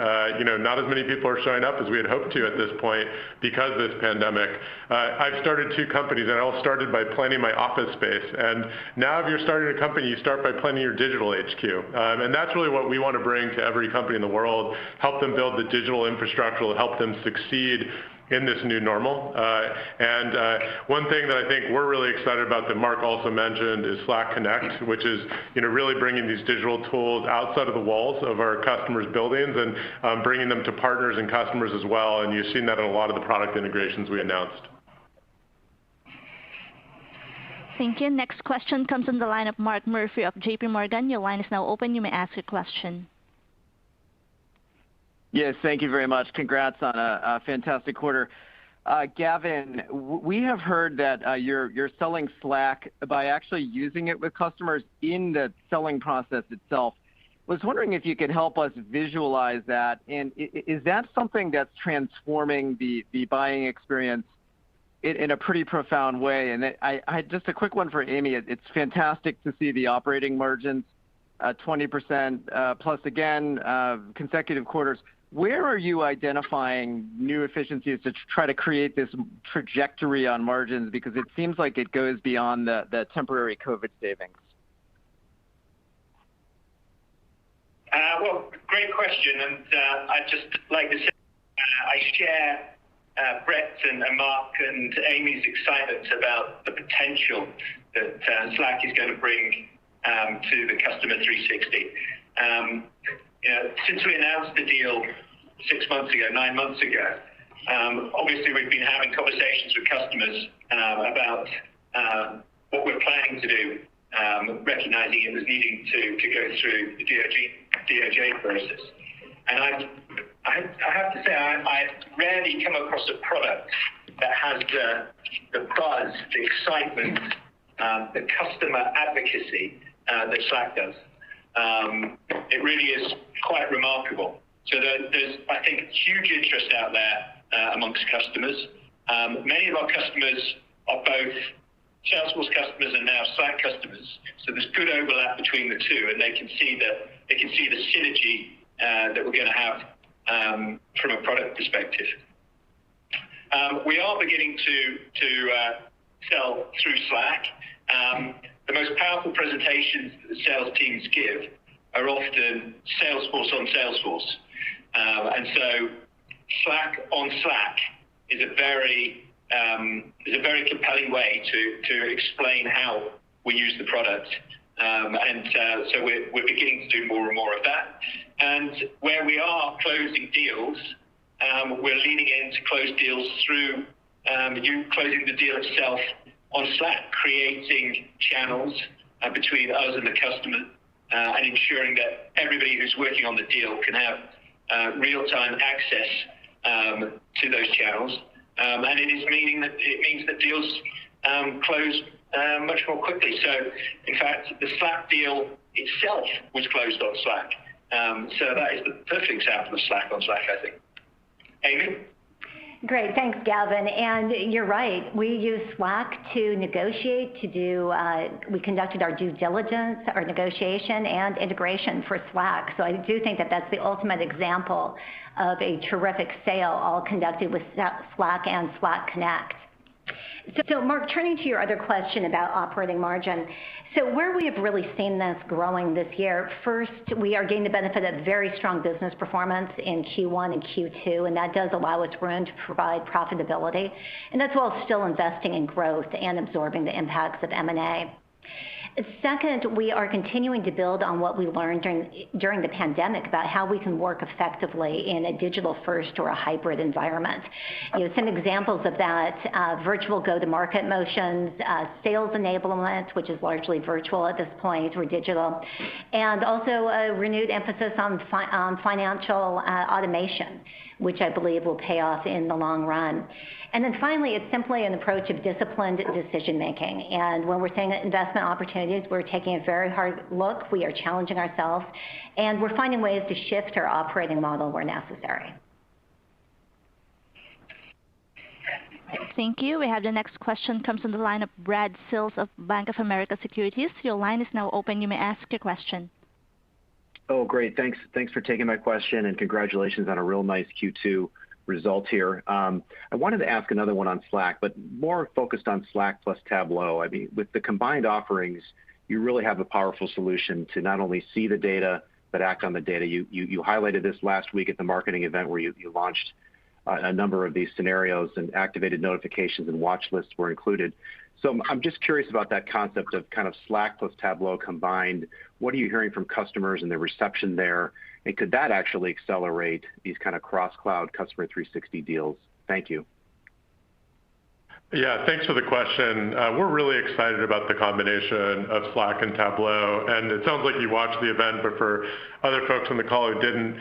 not as many people are showing up as we had hoped to at this point because of this pandemic. I've started 2 companies, and I all started by planning my office space. And now if you're starting a company, you start by planning your digital HQ. And that's really what we want to bring to every company in the world, help them build the digital infrastructure to help them succeed in this new normal. And one thing that I think we're really excited about that Mark also mentioned is Slack Connect, which is really bringing these digital tools outside of the walls of our customers' buildings and bringing them to partners and customers as well. And you've seen that in a lot of the product integrations we announced. Thank you. Next question comes from the line of Mark Murphy of JP Morgan. Your line is now open. You may ask your question. Yes, thank you very much. Congrats on a fantastic quarter. Gavin, we have heard that you're selling Slack by actually using it with customers in the selling process itself. I was wondering if you could help us visualize that. And is that something that's transforming the buying experience in a pretty profound way? And I just a quick one for Amy. It's fantastic to see the operating margins 20% plus again, consecutive quarters. where are you identifying new efficiencies to try to create this trajectory on margins? Because it seems like it goes beyond the temporary COVID savings. Well, great question, and I'd just like to say I share Brett and Mark and Amy's excitement about the potential that Slack is going to bring to the customer 360. Since we announced the deal 9 months ago, obviously we've been having conversations with customers about what we're planning to do, recognizing it was needing to go through the DOJ process. And I have to say, I've rarely come across a product that has the buzz, the excitement, the customer advocacy that Slack does. It really is quite remarkable. So there's, I think, huge interest out there amongst customers. Many of our customers are both Salesforce customers and now Slack customers. So there's good overlap between the two, and they can see the synergy that we're going to have from a product perspective. We are beginning to sell through Slack. The most powerful presentations that the sales teams give are often Salesforce on Salesforce. And so Slack on Slack is a very compelling way to explain how we use the product. So we're beginning to do more and more of that. And where we are closing deals, we're leaning in to close deals through you closing the deal itself on Slack, creating channels between us and the customer, and ensuring that everybody who's working on the deal can have real-time access to those channels. And it means that deals close much more quickly. So, in fact, the Slack deal itself was closed on Slack. So that is the perfect example of Slack on Slack, I think. Amy? Great, thanks, Gavin. And you're right, we use Slack to negotiate, we conducted our due diligence, our negotiation, and integration for Slack. So I do think that that's the ultimate example of a terrific sale, all conducted with Slack and Slack Connect. So Mark, turning to your other question about operating margin, so where we have really seen this growing this year, first, we are getting the benefit of very strong business performance in Q1 and Q2, and that does allow us room to provide profitability, and that's while still investing in growth and absorbing the impacts of M&A. Second, we are continuing to build on what we learned during the pandemic about how we can work effectively in a digital-first or a hybrid environment. Some examples of that, virtual go-to-market motions, sales enablement, which is largely virtual at this point, or digital, and also a renewed emphasis on financial automation, which I believe will pay off in the long run. And then finally, it's simply an approach of disciplined decision-making. And when we're seeing investment opportunities, we're taking a very hard look, we are challenging ourselves, and we're finding ways to shift our operating model where necessary. Thank you. We have the next question comes from the line of Brad Sills of Bank of America Securities. Your line is now open. You may ask your question. Oh, great. Thanks for taking my question, and congratulations on a real nice Q2 result here. I wanted to ask another one on Slack, but more focused on Slack plus Tableau. I mean, with the combined offerings, you really have a powerful solution to not only see the data, but act on the data. You highlighted this last week at the marketing event where you launched a number of these scenarios, and activated notifications and watch lists were included. So I'm just curious about that concept of kind of Slack plus Tableau combined. What are you hearing from customers and the reception there? And could that actually accelerate these kind of cross-cloud customer 360 deals? Thank you. Yeah, thanks for the question. We're really excited about the combination of Slack and Tableau, and it sounds like you watched the event, but for other folks on the call who didn't,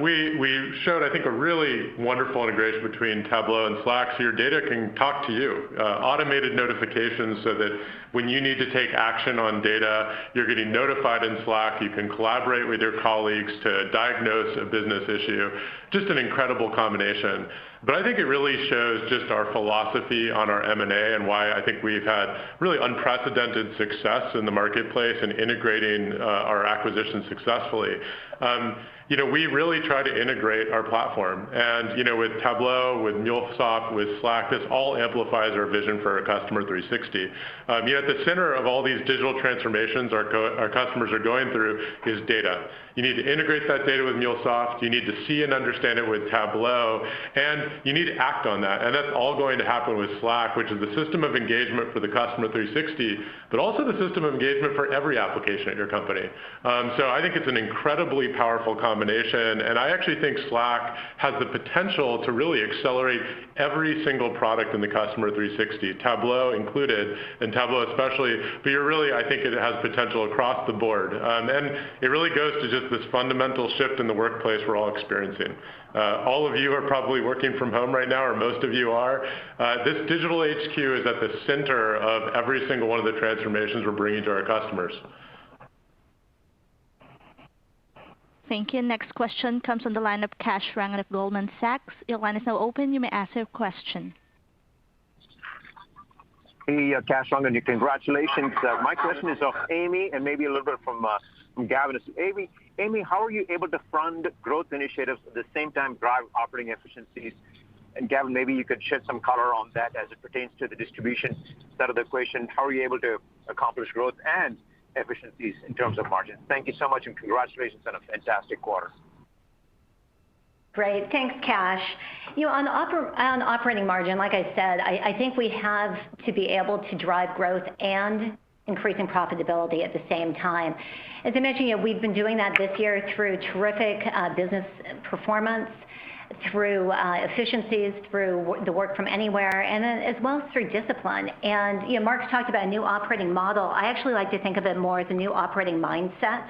we showed, I think, a really wonderful integration between Tableau and Slack, so your data can talk to you. Automated notifications so that when you need to take action on data, you're getting notified in Slack. You can collaborate with your colleagues to diagnose a business issue. Just an incredible combination. But I think it really shows just our philosophy on our M&A and why I think we've had really unprecedented success in the marketplace and integrating our acquisitions successfully. We really try to integrate our platform. And with Tableau, with MuleSoft, with Slack, this all amplifies our vision for our customer 360. At the center of all these digital transformations our customers are going through is data. You need to integrate that data with MuleSoft, you need to see and understand it with Tableau, and you need to act on that. And that's all going to happen with Slack, which is the system of engagement for the customer 360, but also the system of engagement for every application at your company. So I think it's an incredibly powerful combination, and I actually think Slack has the potential to really accelerate every single product in the customer 360, Tableau included, and Tableau especially, but I think it has potential across the board. And it really goes to just this fundamental shift in the workplace we're all experiencing. All of you are probably working from home right now, or most of you are. This digital HQ is at the center of every single one of the transformations we're bringing to our customers. Thank you. Next question comes from the line of Kash Rangan of Goldman Sachs. Your line is now open. You may ask your question. Hey, Kash Rangan, congratulations. My question is of Amy, and maybe a little bit from Gavin. Amy, how are you able to fund growth initiatives at the same time drive operating efficiencies? And Gavin, maybe you could shed some color on that as it pertains to the distribution side of the equation. How are you able to accomplish growth and efficiencies in terms of margin? Thank you so much, and congratulations on a fantastic quarter. Great. Thanks, Kash. On operating margin, like I said, I think we have to be able to drive growth and increasing profitability at the same time. As I mentioned, we've been doing that this year through terrific business performance, through efficiencies, through the work from anywhere, and then as well as through discipline. And Mark's talked about a new operating model. I actually like to think of it more as a new operating mindset.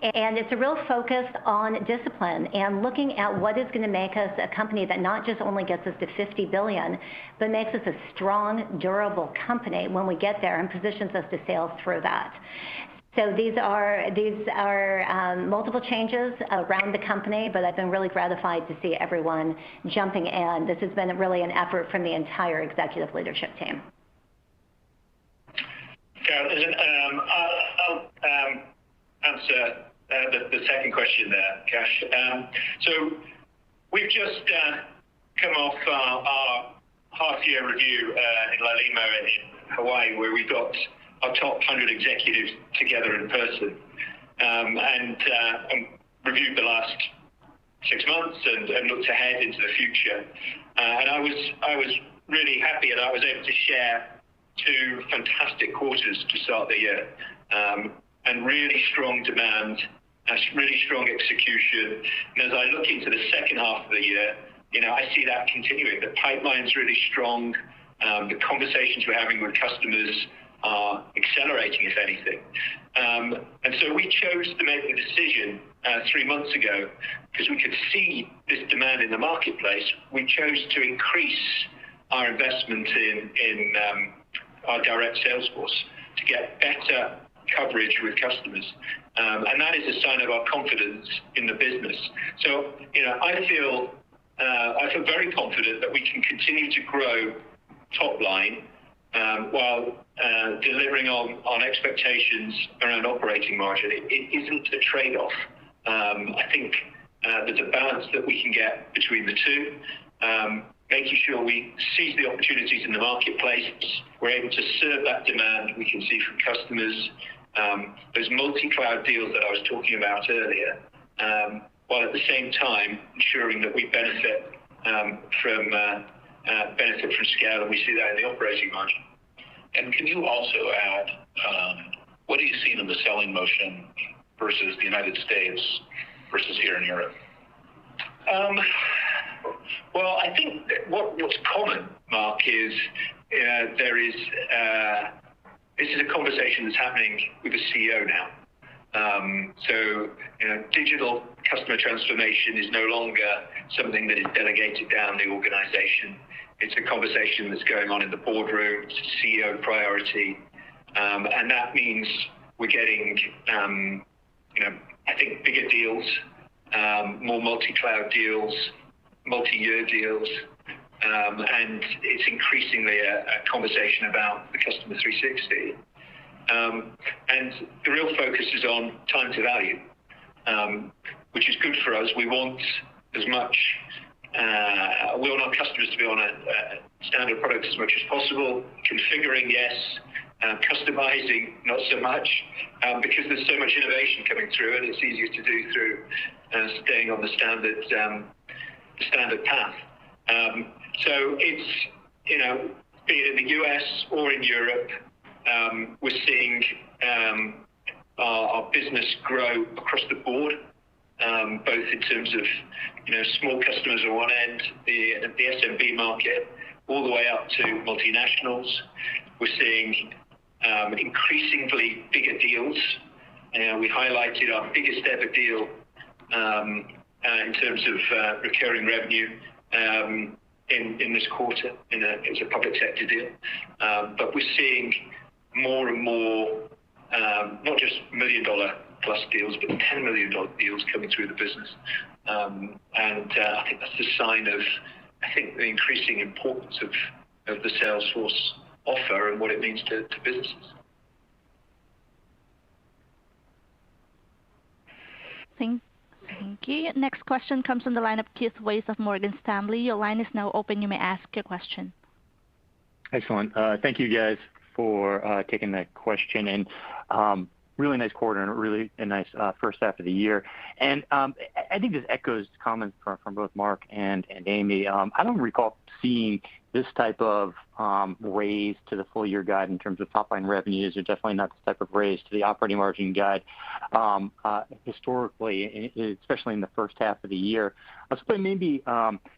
And it's a real focus on discipline and looking at what is going to make us a company that not just only gets us to 50 billion, but makes us a strong, durable company when we get there and positions us to sail through that. So these are multiple changes around the company, but I've been really gratified to see everyone jumping in. This has been really an effort from the entire executive leadership team. Carol, I'll answer the second question there, Kash. So we've just come off our half-year review in La Lima in Hawaii, where we got our top 100 executives together in person and reviewed the last 6 months and looked ahead into the future. And I was really happy that I was able to share 2 fantastic quarters to start the year, and really strong demand, really strong execution. And as I look into the second half of the year, I see that continuing. The pipeline's really strong. The conversations we're having with customers are accelerating, if anything. And so we chose to make the decision 3 months ago, because we could see this demand in the marketplace. We chose to increase our investment in our direct sales force to get better coverage with customers. And that is a sign of our confidence in the business. So, I feel very confident that we can continue to grow top line while delivering on expectations around operating margin. It isn't a trade-off. I think there's a balance that we can get between the two, making sure we seize the opportunities in the marketplace. We're able to serve that demand we can see from customers. Those multi-cloud deals that I was talking about earlier, while at the same time ensuring that we benefit from scale, and we see that in the operating margin. And can you also add, what do you see in the selling motion versus the United States versus here in Europe? Well, I think what's common, Mark, is this is a conversation that's happening with the CEO now. So digital customer transformation is no longer something that is delegated down the organization. It's a conversation that's going on in the boardroom. It's a CEO priority. And that means we're getting, I think, bigger deals, more multi-cloud deals, multi-year deals, and it's increasingly a conversation about the customer 360. And the real focus is on time to value. which is good for us. We want as much, we want our customers to be on a standard product as much as possible. Configuring, yes. Customizing, not so much, because there's so much innovation coming through, and it's easier to do through staying on the standard path. So it's, be it in the US or in Europe, we're seeing our business grow across the board, both in terms of small customers on one end, the SMB market, all the way up to multinationals. We're seeing increasingly bigger deals. We highlighted our biggest ever deal in terms of recurring revenue in this quarter. It's a public sector deal. But we're seeing more and more, not just $1 million plus deals, but $10 million deals coming through the business. And I think that's a sign of, the increasing importance of the Salesforce offer and what it means to businesses. Thank you. Next question comes from the line of Keith Weiss of Morgan Stanley. Your line is now open. You may ask your question. Excellent. Thank you guys for taking that question. And really nice quarter and really a nice first half of the year. And I think this echoes comments from both Mark and Amy. I don't recall seeing this type of raise to the full year guide in terms of top line revenues, or definitely not this type of raise to the operating margin guide historically, especially in the first half of the year. I was hoping maybe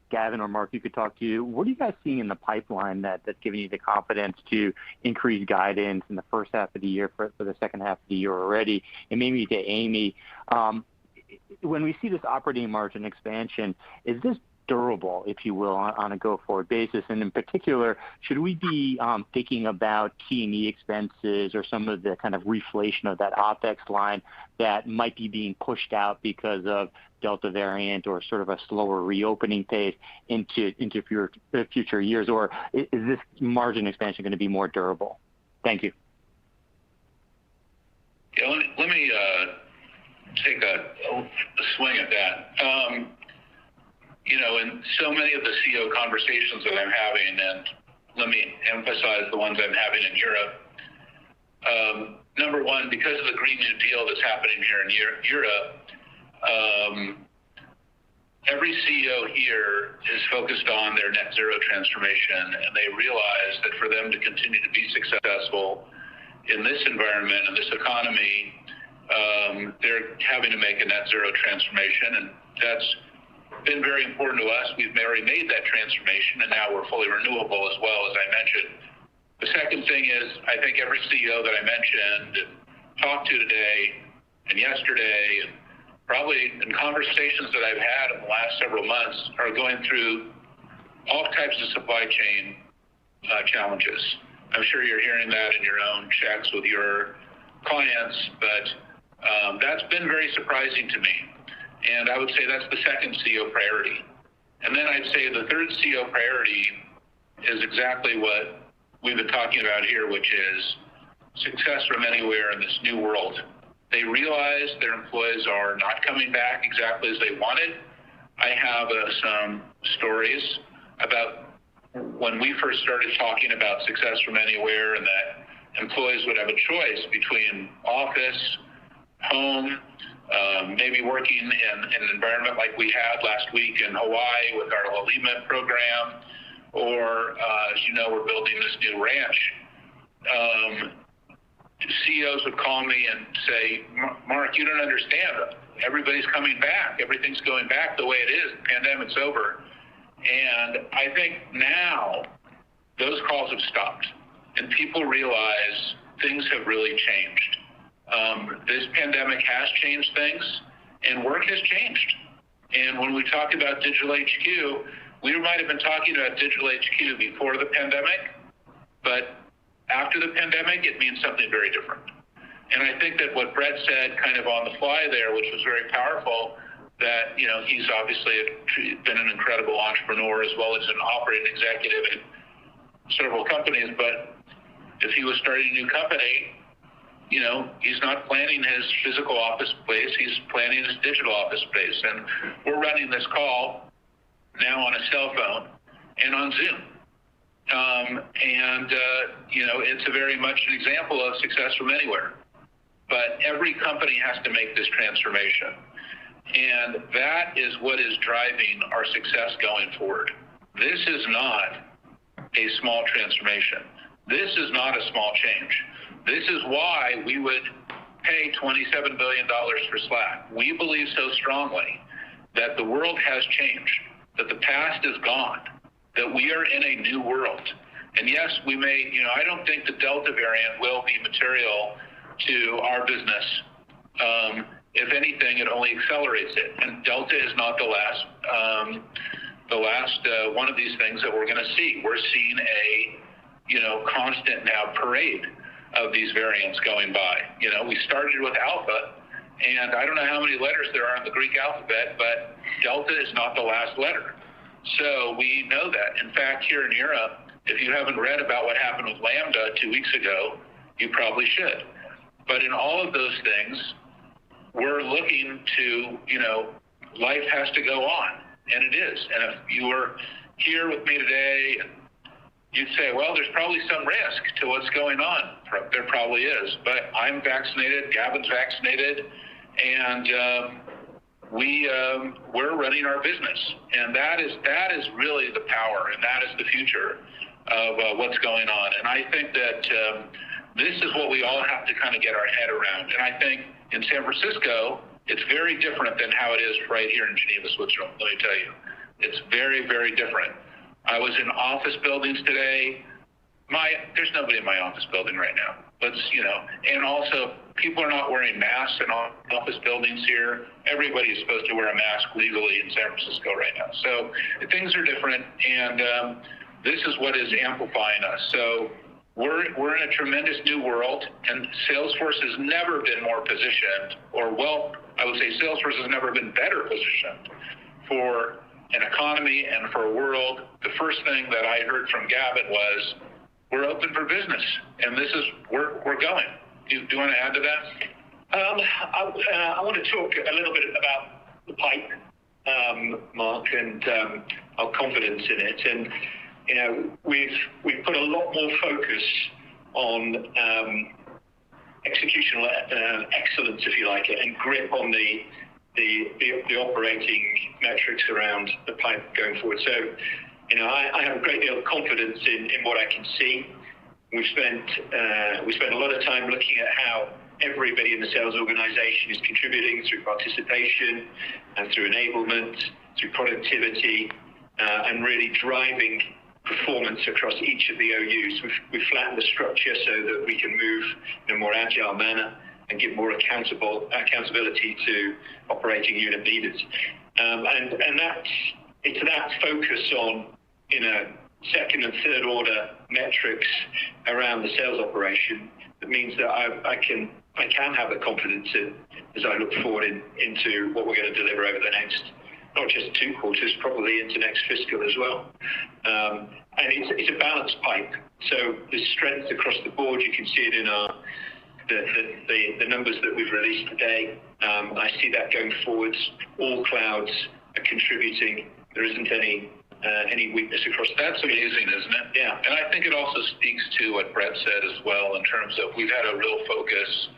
Gavin or Mark, you could talk to, what are you guys seeing in the pipeline that's giving you the confidence to increase guidance in the first half of the year for the second half of the year already? And maybe to Amy, when we see this operating margin expansion, is this durable, if you will, on a go-forward basis? And in particular, should we be thinking about T&E expenses or some of the kind of reflation of that OpEx line that might be being pushed out because of Delta variant or sort of a slower reopening pace into future years? Or is this margin expansion going to be more durable? Thank you. Yeah, let me take a swing at that. In so many of the CEO conversations that I'm having, and let me emphasize the ones I'm having in Europe. Number one, because of the Green New Deal that's happening here in Europe, every CEO here is focused on their net zero transformation, and they realize that for them to continue to be successful in this environment and this economy, they're having to make a net zero transformation, and that's been very important to us. We've already made that transformation, and now we're fully renewable as well, as I mentioned. The second thing is, I think every CEO that I mentioned and talked to today and yesterday, and probably in conversations that I've had in the last several months, are going through all types of supply chain challenges. I'm sure you're hearing that in your own checks with your clients, but that's been very surprising to me. And I would say that's the second CEO priority. And then I'd say the third CEO priority is exactly what we've been talking about here, which is success from anywhere in this new world. They realize their employees are not coming back exactly as they wanted. I have some stories about when we first started talking about success from anywhere, and that employees would have a choice between office, home, maybe working in an environment like we had last week in Hawaii with our Lalima program, or as you know, we're building this new ranch. CEOs would call me and say, Mark, you don't understand. Everybody's coming back. Everything's going back the way it is. The pandemic's over. And I think now those calls have stopped, and people realize things have really changed. This pandemic has changed things, and work has changed. And when we talk about Digital HQ, we might have been talking about Digital HQ before the pandemic, but after the pandemic, it means something very different. And I think that what Brett said kind of on the fly there, which was very powerful, that, he's obviously been an incredible entrepreneur as well as an operating executive in several companies, but if he was starting a new company, he's not planning his physical office space, he's planning his digital office space. And we're running this call now on a cell phone and on Zoom. It's a very much an example of success from anywhere. But every company has to make this transformation. And that is what is driving our success going forward. This is not a small transformation. This is not a small change. This is why we would pay $27 billion for Slack. We believe so strongly that the world has changed, that the past is gone, that we are in a new world. And yes, we may, I don't think the Delta variant will be material to our business. If anything, it only accelerates it. And Delta is not the last one of these things that we're going to see. We're seeing a, constant now parade of these variants going by. We started with Alpha, and I don't know how many letters there are in the Greek alphabet, but Delta is not the last letter. So we know that. In fact, here in Europe, if you haven't read about what happened with Lambda 2 weeks ago, you probably should. But in all of those things, we're looking to, life has to go on, and it is. And if you were here with me today, you'd say, well, there's probably some risk to what's going on. There probably is. But I'm vaccinated, Gavin's vaccinated, and we're running our business. And that is really the power, and that is the future of what's going on. And I think that this is what we all have to kind of get our head around. And I think in San Francisco, it's very different than how it is right here in Geneva, Switzerland, let me tell you. It's very, very different. I was in office buildings today. There's nobody in my office building right now. And also people are not wearing masks in office buildings here. Everybody is supposed to wear a mask legally in San Francisco right now. So things are different, and this is what is amplifying us. So we're in a tremendous new world, and Salesforce has never been more positioned, I would say Salesforce has never been better positioned for an economy and for a world. The first thing that I heard from Gavin was, we're open for business, and this is we're going. Do you want to add to that? I want to talk a little bit about the pipe, Mark, and our confidence in it. And we've put a lot more focus on executional excellence, if you like it, and grip on the operating metrics around the pipe going forward. So, I have a great deal of confidence in what I can see. We spent a lot of time looking at how everybody in the sales organization is contributing through participation and through enablement, through productivity, and really driving performance across each of the OUs. We've flattened the structure so that we can move in a more agile manner and give more accountability to operating unit leaders. And it's that focus on, second and third order metrics around the sales operation that means that I can have the confidence as I look forward into what we're going to deliver over the next, not just 2 quarters, probably into next fiscal as well. And it's a balanced pipe. So there's strength across the board. You can see it in the numbers that we've released today. I see that going forwards. All clouds are contributing. There isn't any weakness across the board. That's amazing, isn't it? Yeah. And I think it also speaks to what Brett said as well, in terms of we've had a real focus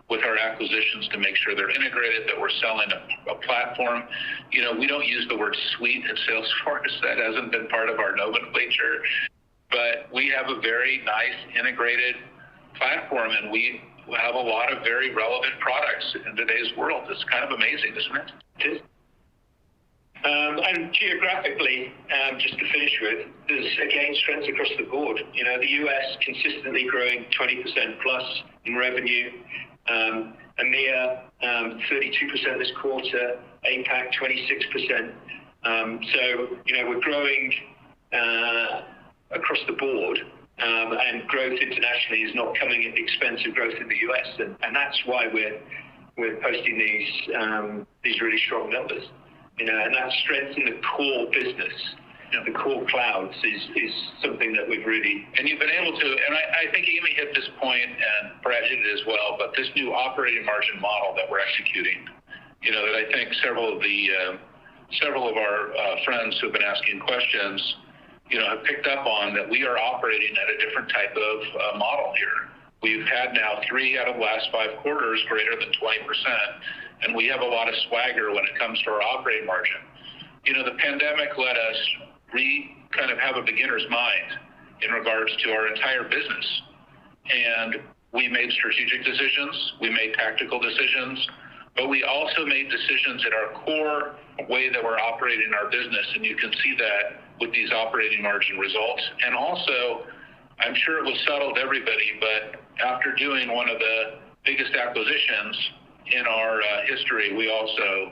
with our acquisitions to make sure they're integrated, that we're selling a platform. We don't use the word suite at Salesforce. That hasn't been part of our nomenclature. But we have a very nice integrated platform, and we have a lot of very relevant products in today's world. It's kind of amazing, isn't it? It is. And geographically, just to finish with, there's again strength across the board. The US consistently growing 20% plus in revenue. EMEA 32% this quarter. APAC 26%. So we're growing across the board, and growth internationally is not coming at the expense of growth in the US, and that's why we're posting these really strong numbers. And that strength in the core business the cool clouds is something that we've really, and you've been able to, and I think Amy hit this point and Brad hit it as well, but this new operating margin model that we're executing, that I think several of our friends who have been asking questions, have picked up on, that we are operating at a different type of model here. We've had now 3 out of the last 5 quarters greater than 20%, and we have a lot of swagger when it comes to our operating margin. The pandemic let us kind of have a beginner's mind in regards to our entire business. And we made strategic decisions, we made tactical decisions, but we also made decisions in our core way that we're operating our business, and you can see that with these operating margin results. And also, I'm sure it was subtle to everybody, but after doing one of the biggest acquisitions in our history, we also,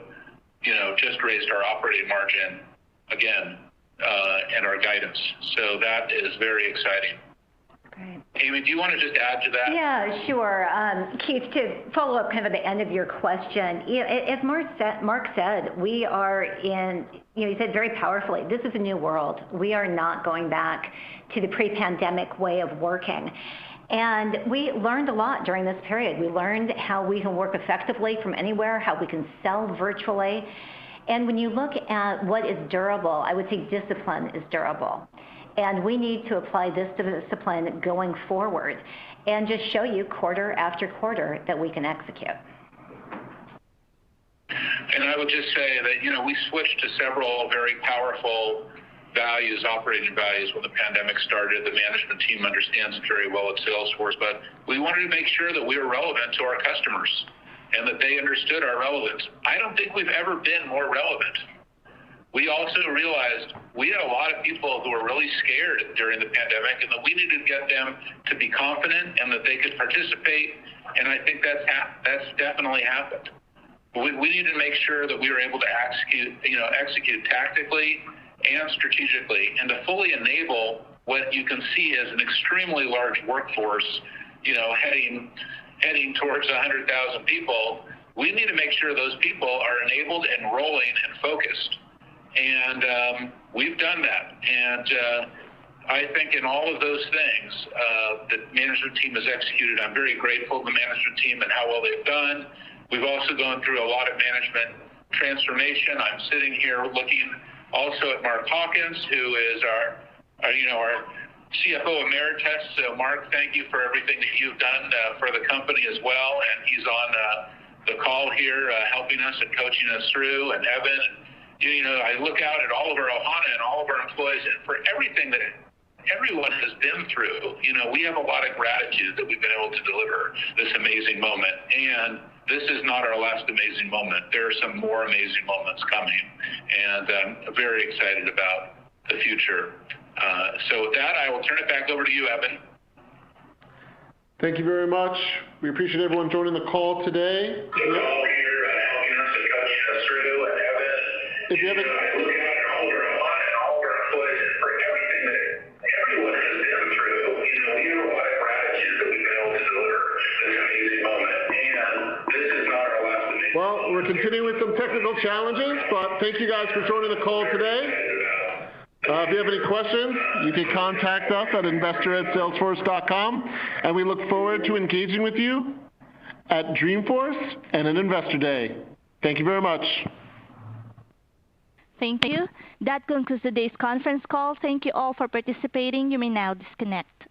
just raised our operating margin again, and our guidance. So that is very exciting. Great. Amy, do you want to just add to that? Yeah, sure. Keith, to follow up kind of at the end of your question, as Mark said, we are in, he said very powerfully, this is a new world. We are not going back to the pre-pandemic way of working. And we learned a lot during this period. We learned how we can work effectively from anywhere, how we can sell virtually. And when you look at what is durable, I would say discipline is durable. And we need to apply this discipline going forward and just show you quarter after quarter that we can execute. And I would just say that, we switched to several very powerful values, operating values, when the pandemic started. The management team understands it very well at Salesforce, but we wanted to make sure that we were relevant to our customers and that they understood our relevance. I don't think we've ever been more relevant. We also realized we had a lot of people who were really scared during the pandemic, and that we needed to get them to be confident and that they could participate. And I think that's definitely happened. We needed to make sure that we were able to execute tactically and strategically, and to fully enable what you can see as an extremely large workforce, heading towards 100,000 people. We need to make sure those people are enabled and rolling and focused. And we've done that. And I think in all of those things, the management team has executed. I'm very grateful to the management team and how well they've done. We've also gone through a lot of management transformation. I'm sitting here looking also at Mark Hawkins, who is our CFO Emeritus. So Mark, thank you for everything that you've done for the company as well. And he's on the call here, helping us and coaching us through. And Evan, I look out at all of our Ohana and all of our employees, and for everything that everyone has been through, we have a lot of gratitude that we've been able to deliver this amazing moment. And this is not our last amazing moment. There are some more amazing moments coming, and I'm very excited about the future. So with that, I will turn it back over to you, Evan. Thank you very much. We appreciate everyone joining the call today. So we're all here helping us and coaching us through, and Evan, if you have any, looking at all of our Ohana and all of our employees, and for everything that everyone has been through, we have a lot of gratitude that we've been able to deliver this amazing moment. And this is not our last amazing moment. Well, we're continuing with some technical challenges, but thank you guys for joining the call today. If you have any questions, you can contact us at investor@salesforce.com, and we look forward to engaging with you at Dreamforce and at Investor Day. Thank you very much. Thank you. That concludes today's conference call. Thank you all for participating. You may now disconnect.